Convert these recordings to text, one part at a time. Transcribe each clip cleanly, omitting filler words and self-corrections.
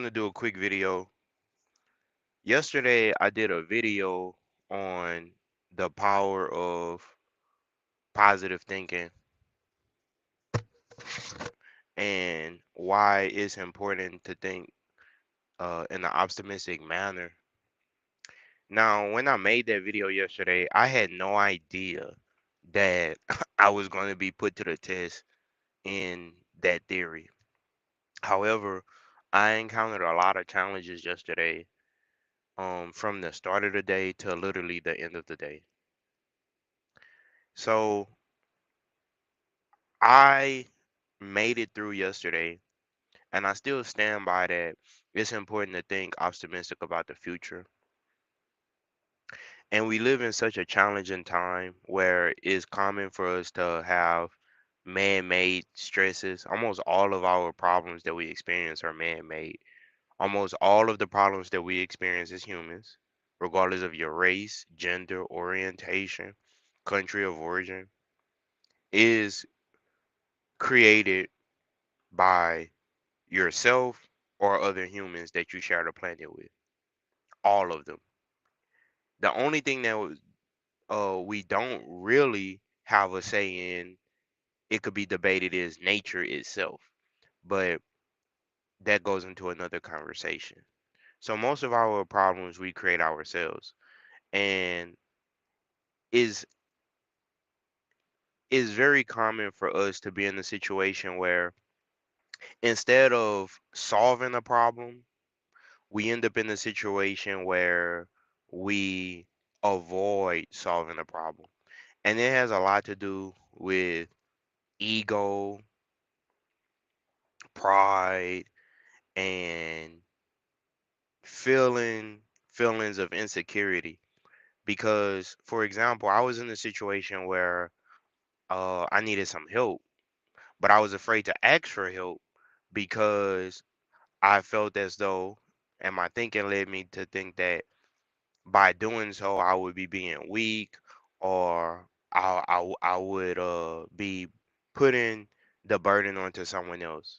to do a quick video. Yesterday, I did a video on the power of positive thinking and why it's important to think in an optimistic manner. Now, when I made that video yesterday, I had no idea that I was going to be put to the test in that theory. However, I encountered a lot of challenges yesterday, from the start of the day to literally the end of the day. So I made it through yesterday, and I still stand by that. It's important to think optimistic about the future. And we live in such a challenging time where it's common for us to have man-made stresses. Almost all of our problems that we experience are man-made. Almost all of the problems that we experience as humans, regardless of your race, gender, orientation, country of origin, is created by yourself or other humans that you share the planet with. All of them. The only thing that we don't really have a say in, it could be debated, is nature itself. But that goes into another conversation. So most of our problems we create ourselves. And is is very common for us to be in a situation where instead of solving a problem, we end up in a situation where we avoid solving a problem. And it has a lot to do with ego, pride, and feelings of insecurity. Because, for example, I was in a situation where I needed some help, but I was afraid to ask for help because I felt as though, and my thinking led me to think that by doing so, I would be being weak, or I would be putting the burden onto someone else.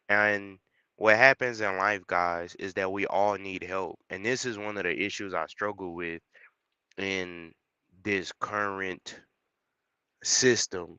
And what happens in life, guys, is that we all need help. And this is one of the issues I struggle with in this current system.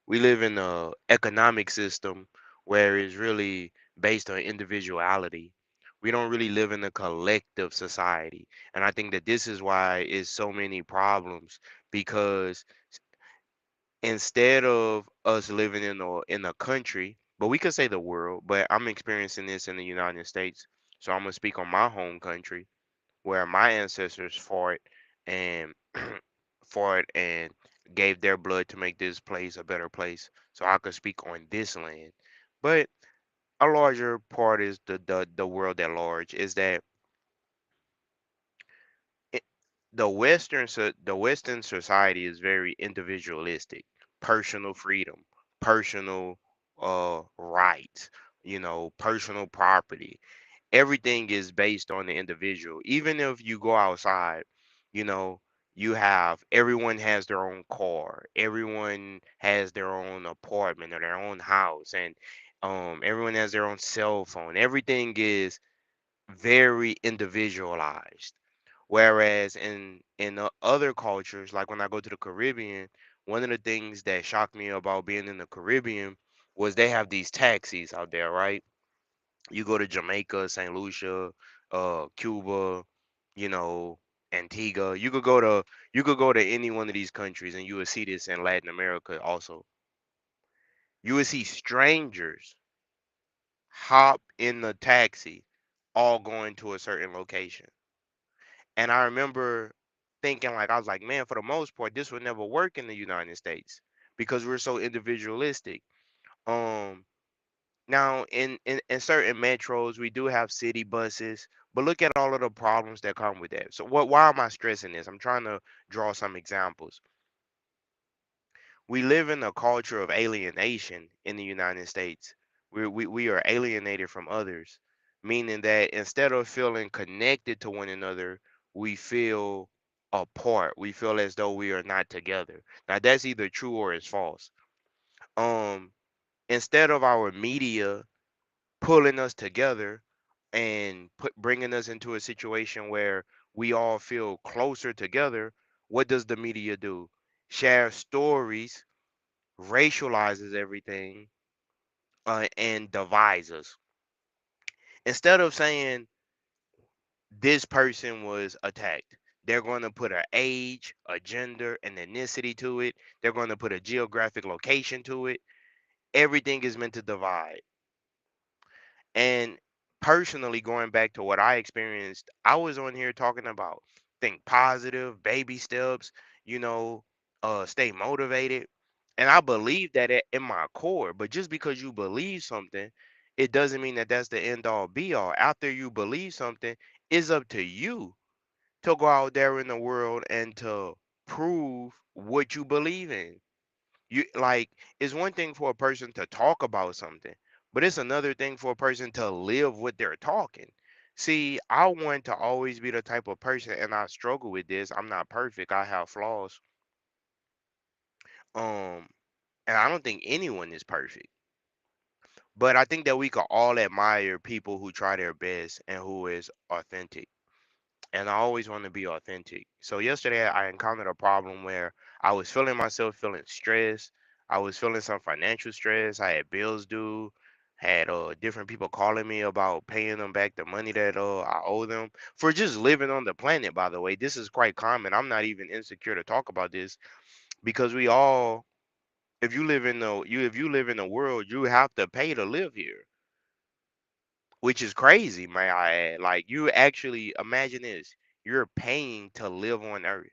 We live in a economic system where it's really based on individuality. We don't really live in a collective society. And I think that this is why it's so many problems, because instead of us living in a country, but we could say the world, but I'm experiencing this in the United States. So I'm gonna speak on my home country where my ancestors fought and fought and gave their blood to make this place a better place. So I could speak on this land. But a larger part is the world at large, is that it, the Western society is very individualistic, personal freedom, personal rights, personal property. Everything is based on the individual. Even if you go outside, you know, everyone has their own car, everyone has their own apartment or their own house, and everyone has their own cell phone. Everything is very individualized. Whereas in other cultures, like when I go to the Caribbean, one of the things that shocked me about being in the Caribbean was they have these taxis out there, right? You go to Jamaica, St. Lucia, Cuba, you know, Antigua. You could go to any one of these countries, and you would see this in Latin America also. You would see strangers hop in the taxi, all going to a certain location. And I remember thinking, like, I was like, man, for the most part, this would never work in the United States because we're so individualistic. Um, Now, in certain metros, we do have city buses, but look at all of the problems that come with that. So, why am I stressing this? I'm trying to draw some examples. We live in a culture of alienation in the United States. We are alienated from others, meaning that instead of feeling connected to one another, we feel apart. We feel as though we are not together. Now, that's either true or it's false. Um, Instead of our media pulling us together, and bringing us into a situation where we all feel closer together, what does the media do? Share stories, racializes everything, and divides us. Instead of saying this person was attacked, they're going to put an age, a gender, an ethnicity to it. They're going to put a geographic location to it. Everything is meant to divide. And personally, going back to what I experienced, I was on here talking about think positive, baby steps, you know, stay motivated. And I believe that in my core, but just because you believe something, it doesn't mean that that's the end all be all. After you believe something, it's up to you to go out there in the world and to prove what you believe in. You like it's one thing for a person to talk about something, but it's another thing for a person to live what they're talking. See, I want to always be the type of person, and I struggle with this. I'm not perfect. I have flaws. Um, and I don't think anyone is perfect. But I think that we could all admire people who try their best and who is authentic. And I always want to be authentic. So yesterday I encountered a problem where I was feeling myself feeling stressed. I was feeling some financial stress. I had bills due. Had different people calling me about paying them back the money that I owe them for just living on the planet. By the way, this is quite common. I'm not even insecure to talk about this because we all, if you live in the world, you have to pay to live here, which is crazy, may I add. Like you actually imagine this: you're paying to live on Earth.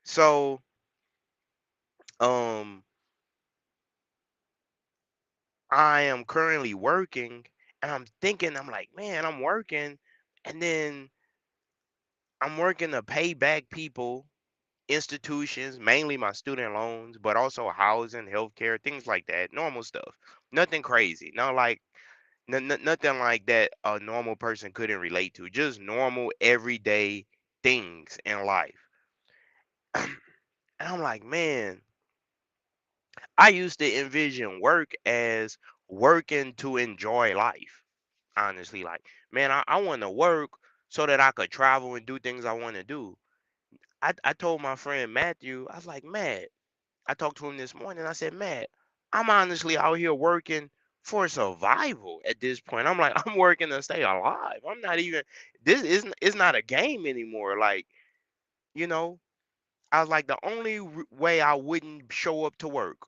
So, um, I am currently working, and I'm thinking, I'm like, man, I'm working, and then I'm working to pay back people, institutions, mainly my student loans, but also housing, healthcare, things like that, normal stuff. Nothing crazy, not like nothing like that a normal person couldn't relate to. Just normal everyday things in life. And I'm like, man, I used to envision work as working to enjoy life. Honestly, like, man, I want to work so that I could travel and do things I want to do. I told my friend Matthew, I was like, Matt, I talked to him this morning. I said, Matt, I'm honestly out here working for survival at this point. I'm like, I'm working to stay alive. I'm not even, this isn't, it's not a game anymore. Like, you know, I was like, the only way I wouldn't show up to work,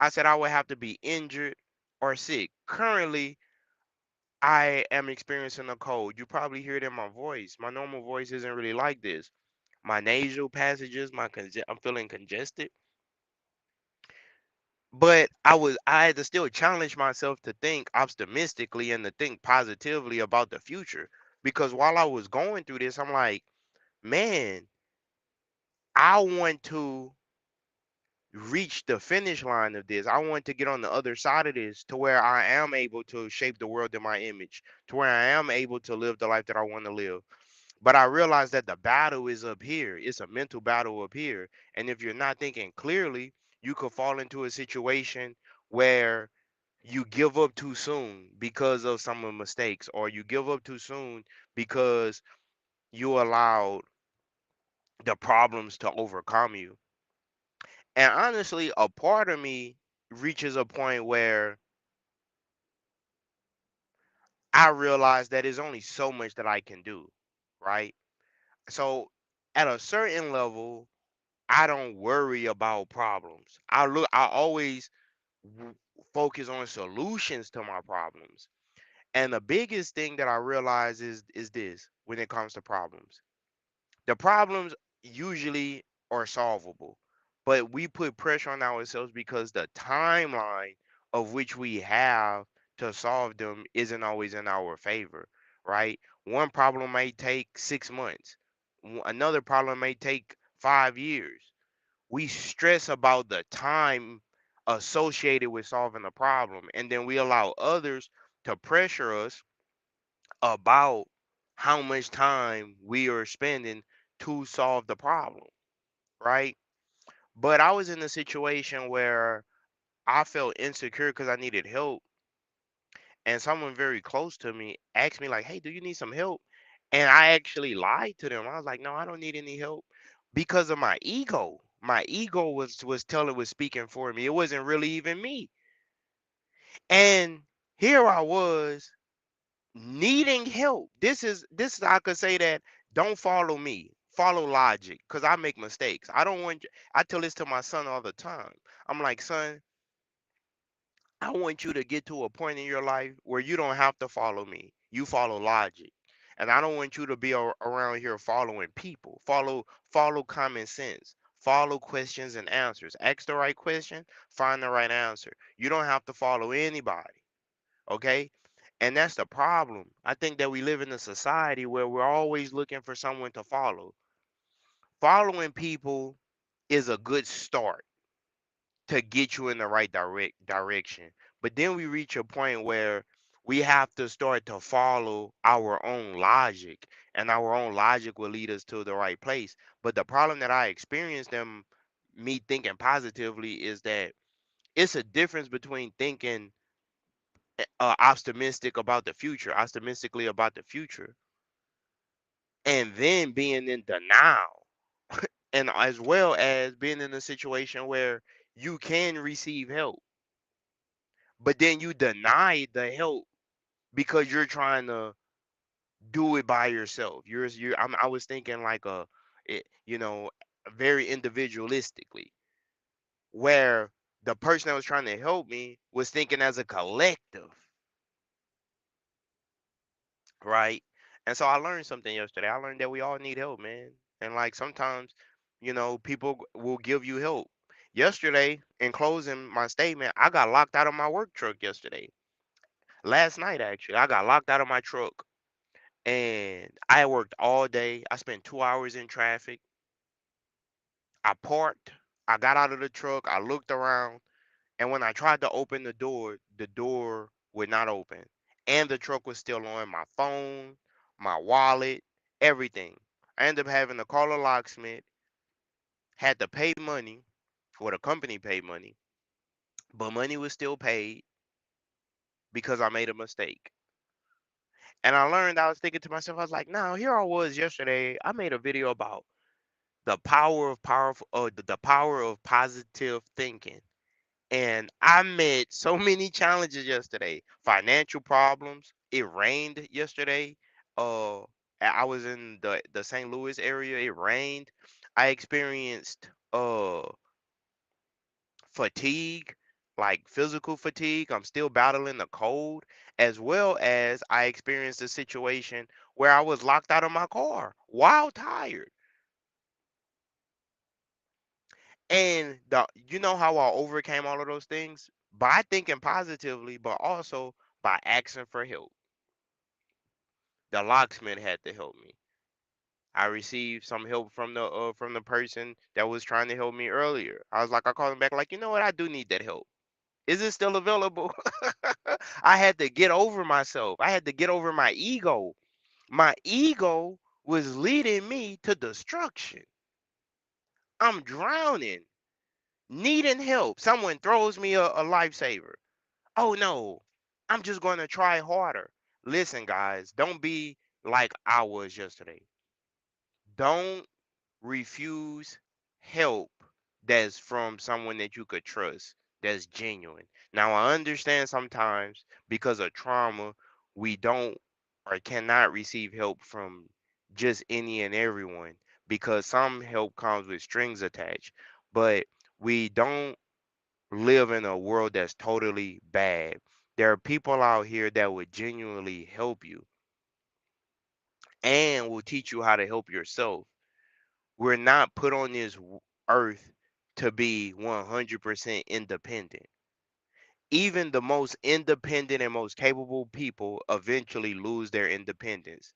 I said I would have to be injured or sick. Currently, I am experiencing a cold. You probably hear it in my voice. My normal voice isn't really like this. My nasal passages, I'm feeling congested. But I had to still challenge myself to think optimistically and to think positively about the future. Because while I was going through this, I'm like, man, I want to reach the finish line of this. I want to get on the other side of this to where I am able to shape the world in my image, to where I am able to live the life that I want to live. But I realize that the battle is up here. It's a mental battle up here. And if you're not thinking clearly, you could fall into a situation where you give up too soon because of some of the mistakes, or you give up too soon because you allowed the problems to overcome you. And honestly, a part of me reaches a point where I realize that there's only so much that I can do, right? So at a certain level, I don't worry about problems. I always w- focus on solutions to my problems. And the biggest thing that I realize is this when it comes to problems. The problems usually are solvable, but we put pressure on ourselves because the timeline of which we have to solve them isn't always in our favor, right? One problem may take 6 months, another problem may take 5 years. We stress about the time associated with solving the problem, and then we allow others to pressure us about how much time we are spending to solve the problem, right? But I was in a situation where I felt insecure because I needed help, and someone very close to me asked me like, "Hey, do you need some help?" And I actually lied to them. I was like, "No, I don't need any help," because of my ego. My ego was speaking for me. It wasn't really even me. And here I was needing help. This is I could say that don't follow me. Follow logic, because I make mistakes. I don't want I tell this to my son all the time. I'm like, son, I want you to get to a point in your life where you don't have to follow me. You follow logic. And I don't want you to be around here following people. Follow common sense. Follow questions and answers. Ask the right question, find the right answer. You don't have to follow anybody. Okay? And that's the problem. I think that we live in a society where we're always looking for someone to follow. Following people is a good start to get you in the right direction. But then we reach a point where we have to start to follow our own logic, and our own logic will lead us to the right place. But the problem that I experienced them me thinking positively is that it's a difference between thinking optimistically about the future, and then being in denial, and as well as being in a situation where you can receive help, but then you deny the help because you're trying to do it by yourself. I was thinking like you know, very individualistically, where the person that was trying to help me was thinking as a collective, right? And so I learned something yesterday. I learned that we all need help, man. And like sometimes, people will give you help. Yesterday, in closing my statement, I got locked out of my work truck yesterday. Last night, actually, I got locked out of my truck, and I worked all day. I spent 2 hours in traffic. I parked. I got out of the truck. I looked around, and when I tried to open the door would not open, and the truck was still on. My phone, my wallet, everything. I ended up having to call a locksmith. Had to pay money, or the company paid money, but money was still paid because I made a mistake. And I learned. I was thinking to myself, I was like, "No, here I was yesterday. I made a video about the power of positive thinking, and I met so many challenges yesterday. Financial problems. It rained yesterday. uh I was in the St. Louis area. It rained. I experienced fatigue, like physical fatigue. I'm still battling the cold, as well as I experienced a situation where I was locked out of my car while tired. And you know how I overcame all of those things? By thinking positively, but also by asking for help. The locksmith had to help me. I received some help from the person that was trying to help me earlier. I called him back like, you know what, I do need that help. Is it still available? I had to get over myself. I had to get over my ego. My ego was leading me to destruction. I'm drowning, needing help. Someone throws me a lifesaver. Oh no, I'm just going to try harder. Listen, guys, don't be like I was yesterday. Don't refuse help that's from someone that you could trust, that's genuine. Now, I understand sometimes because of trauma, we don't or cannot receive help from just any and everyone, because some help comes with strings attached. But we don't live in a world that's totally bad. There are people out here that would genuinely help you and will teach you how to help yourself. We're not put on this earth to be 100% independent. Even the most independent and most capable people eventually lose their independence.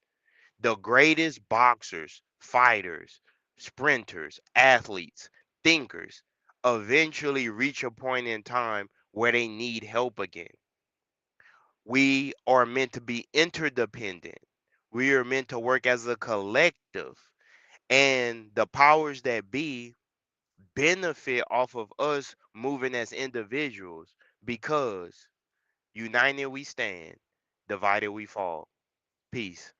The greatest boxers, fighters, sprinters, athletes, thinkers eventually reach a point in time where they need help again. We are meant to be interdependent. We are meant to work as a collective. And the powers that be benefit off of us moving as individuals because united we stand, divided we fall. Peace.